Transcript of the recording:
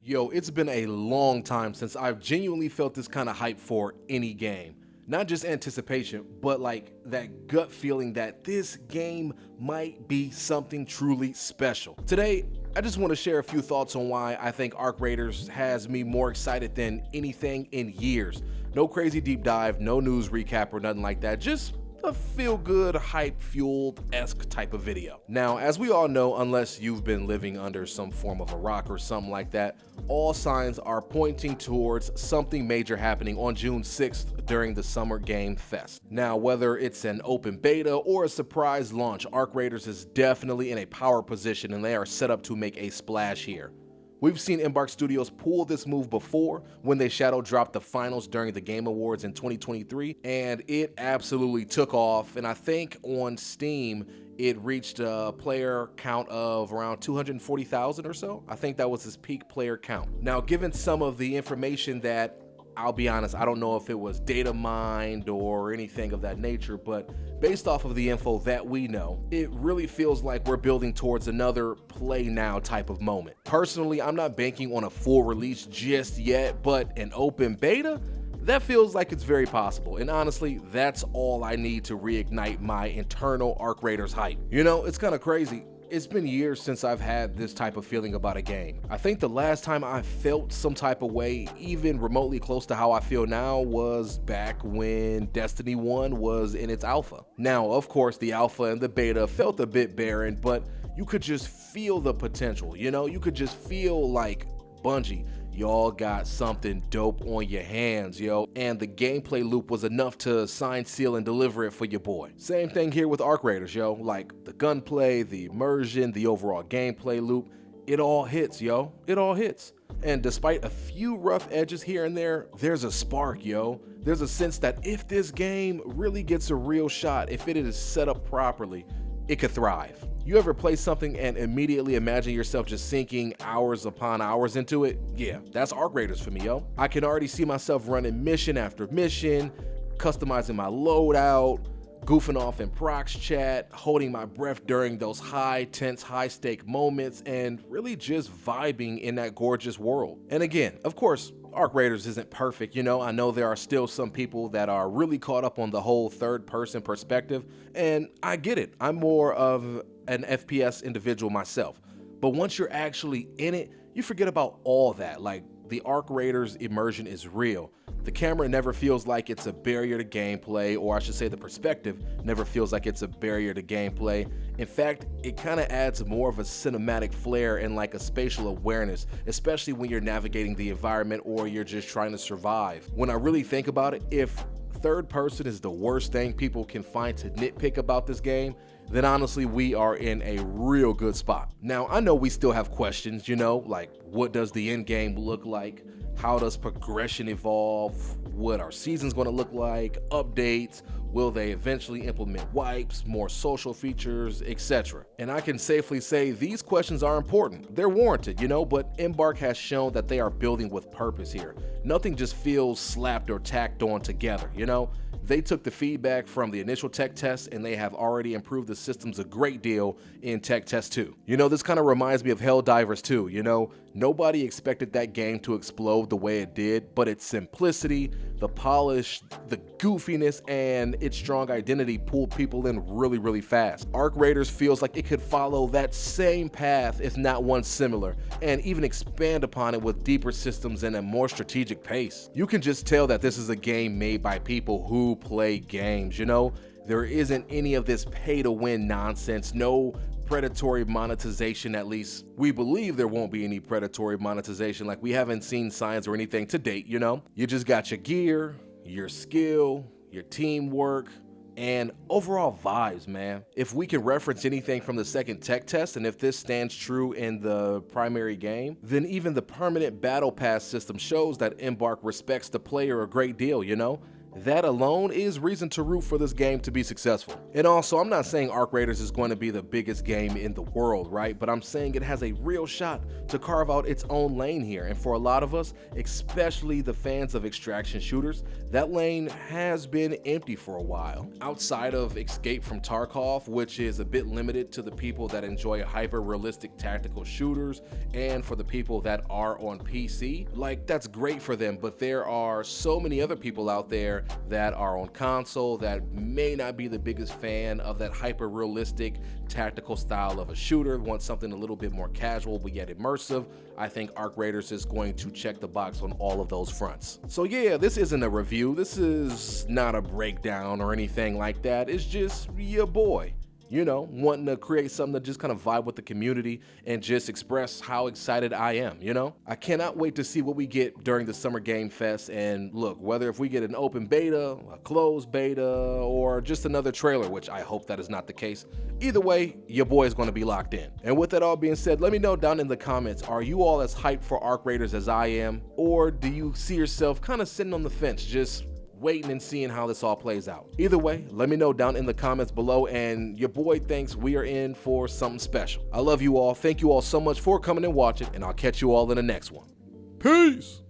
Yo, it's been a long time since I've genuinely felt this kind of hype for any game. Not just anticipation, but like that gut feeling that this game might be something truly special. Today, I just want to share a few thoughts on why I think Arc Raiders has me more excited than anything in years. No crazy deep dive, no news recap or nothing like that, just a feel-good, hype-fueled-esque type of video. Now, as we all know, unless you've been living under some form of a rock or something like that, all signs are pointing towards something major happening on June 6th during the Summer Game Fest. Now, whether it's an open beta or a surprise launch, Arc Raiders is definitely in a power position and they are set up to make a splash here. We've seen Embark Studios pull this move before when they shadow dropped the finals during the Game Awards in 2023, and it absolutely took off. And I think on Steam, it reached a player count of around 240,000 or so. I think that was his peak player count. Now, given some of the information that I'll be honest, I don't know if it was data mined or anything of that nature, but based off of the info that we know, it really feels like we're building towards another play now type of moment. Personally, I'm not banking on a full release just yet, but an open beta? That feels like it's very possible, and honestly, that's all I need to reignite my internal Arc Raiders hype. You know, it's kind of crazy. It's been years since I've had this type of feeling about a game. I think the last time I felt some type of way, even remotely close to how I feel now, was back when Destiny 1 was in its alpha. Now, of course, the alpha and the beta felt a bit barren, but you could just feel the potential, you know? You could just feel like Bungie, y'all got something dope on your hands, yo, and the gameplay loop was enough to sign, seal, and deliver it for your boy. Same thing here with Arc Raiders, yo, like the gunplay, the immersion, the overall gameplay loop, it all hits, yo, it all hits. And despite a few rough edges here and there, there's a spark, yo. There's a sense that if this game really gets a real shot, if it is set up properly, it could thrive. You ever play something and immediately imagine yourself just sinking hours upon hours into it? Yeah, that's Arc Raiders for me, yo. I can already see myself running mission after mission, customizing my loadout, goofing off in prox chat, holding my breath during those high, tense, high-stake moments, and really just vibing in that gorgeous world. And again, of course, Arc Raiders isn't perfect, you know. I know there are still some people that are really caught up on the whole third-person perspective, and I get it. I'm more of an FPS individual myself. But once you're actually in it, you forget about all that. Like, the Arc Raiders immersion is real. The camera never feels like it's a barrier to gameplay, or I should say the perspective never feels like it's a barrier to gameplay. In fact, it kind of adds more of a cinematic flair and like a spatial awareness, especially when you're navigating the environment or you're just trying to survive. When I really think about it, if third person is the worst thing people can find to nitpick about this game, then honestly, we are in a real good spot. Now, I know we still have questions, you know, like what does the end game look like? How does progression evolve? What are seasons going to look like? Updates? Will they eventually implement wipes, more social features, etc.? And I can safely say these questions are important. They're warranted, you know, but Embark has shown that they are building with purpose here. Nothing just feels slapped or tacked on together, you know? They took the feedback from the initial tech test and they have already improved the systems a great deal in tech test 2. You know, this kind of reminds me of Helldivers 2, you know? Nobody expected that game to explode the way it did, but its simplicity, the polish, the goofiness, and its strong identity pulled people in really, really fast. Arc Raiders feels like it could follow that same path, if not one similar, and even expand upon it with deeper systems and a more strategic pace. You can just tell that this is a game made by people who play games, you know? There isn't any of this pay-to-win nonsense, no predatory monetization. At least we believe there won't be any predatory monetization, like we haven't seen signs or anything to date, you know? You just got your gear, your skill, your teamwork, and overall vibes, man. If we can reference anything from the second tech test, and if this stands true in the primary game, then even the permanent battle pass system shows that Embark respects the player a great deal, you know? that alone is reason to root for this game to be successful. And also, I'm not saying Arc Raiders is going to be the biggest game in the world, right? But I'm saying it has a real shot to carve out its own lane here. And for a lot of us, especially the fans of extraction shooters, that lane has been empty for a while. Outside of Escape from Tarkov, which is a bit limited to the people that enjoy hyper-realistic tactical shooters, and for the people that are on PC, like, that's great for them, but there are so many other people out there that are on console that may not be the biggest fan of that hyper-realistic tactical style of a shooter, want something a little bit more casual but yet immersive. I think Arc Raiders is going to check the box on all of those fronts. So yeah, this isn't a review, this is not a breakdown or anything like that, it's just your boy, you know, wanting to create something to just kind of vibe with the community and just express how excited I am, you know? I cannot wait to see what we get during the Summer Game Fest, and look, whether if we get an open beta, a closed beta, or just another trailer, which I hope that is not the case, either way, your boy is going to be locked in. And with that all being said, let me know down in the comments, are you all as hyped for Arc Raiders as I am, or do you see yourself kind of sitting on the fence, just waiting and seeing how this all plays out? Either way, let me know down in the comments below, and your boy thinks we are in for something special. I love you all. Thank you all so much for coming and watching, and I'll catch you all in the next one. Peace!